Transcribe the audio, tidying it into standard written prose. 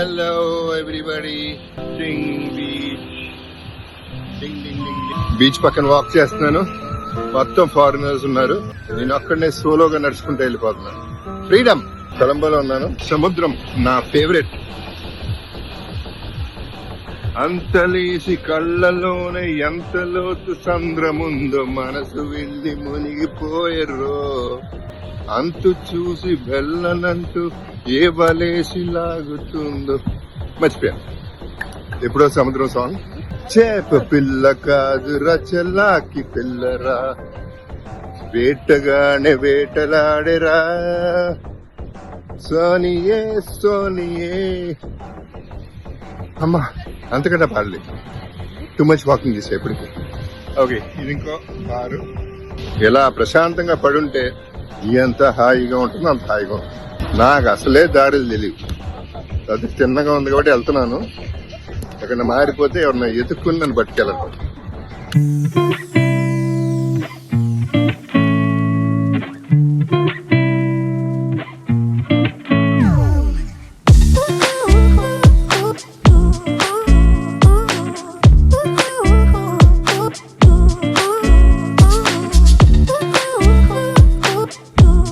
Hello everybody. Beach పక్కన walk చేస్తున్నాను. మొత్తం ఫారినర్స్ ఉన్నారు. నేను అక్కడనే సోలోగా నడుచుకుంటూ వెళ్ళిపోతున్నాను. ఫ్రీడమ్. కొలంబోలో ఉన్నాను. సముద్రం నా ఫేవరెట్. అంతలేసి కళ్ళలోనే ఎంత లోతు సంద్రముందో మనసు వెళ్ళి మునిగిపోయర్రో. అంతు చూసి వెళ్ళనంటూ ఏ వలేసి లాగుతుందో. మర్చిపోయాను ఎప్పుడో సముద్రం సాంగ్. చేప పిల్ల కాదురా చెల్లాకి పిల్లరా, వేటగానే వేటలాడేరా. సోనియే సోనియే. అమ్మా అంతకంటే పాడలేదు. టూ మచ్ వాకింగ్ చేసా ఇప్పటికి. ఓకే, ఇది ఇంకో కారు. ఎలా ప్రశాంతంగా పడుంటే ఎంత హాయిగా ఉంటుందో అంత హాయిగా ఉంటుంది. నాకు అసలే దారులు తెలియదు. అది చిన్నగా ఉంది కాబట్టి వెళ్తున్నాను. ఎక్కడ మారిపోతే ఎవరన్నా ఎత్తుక్కుని నన్ను పట్టుకెళ్ళాలి.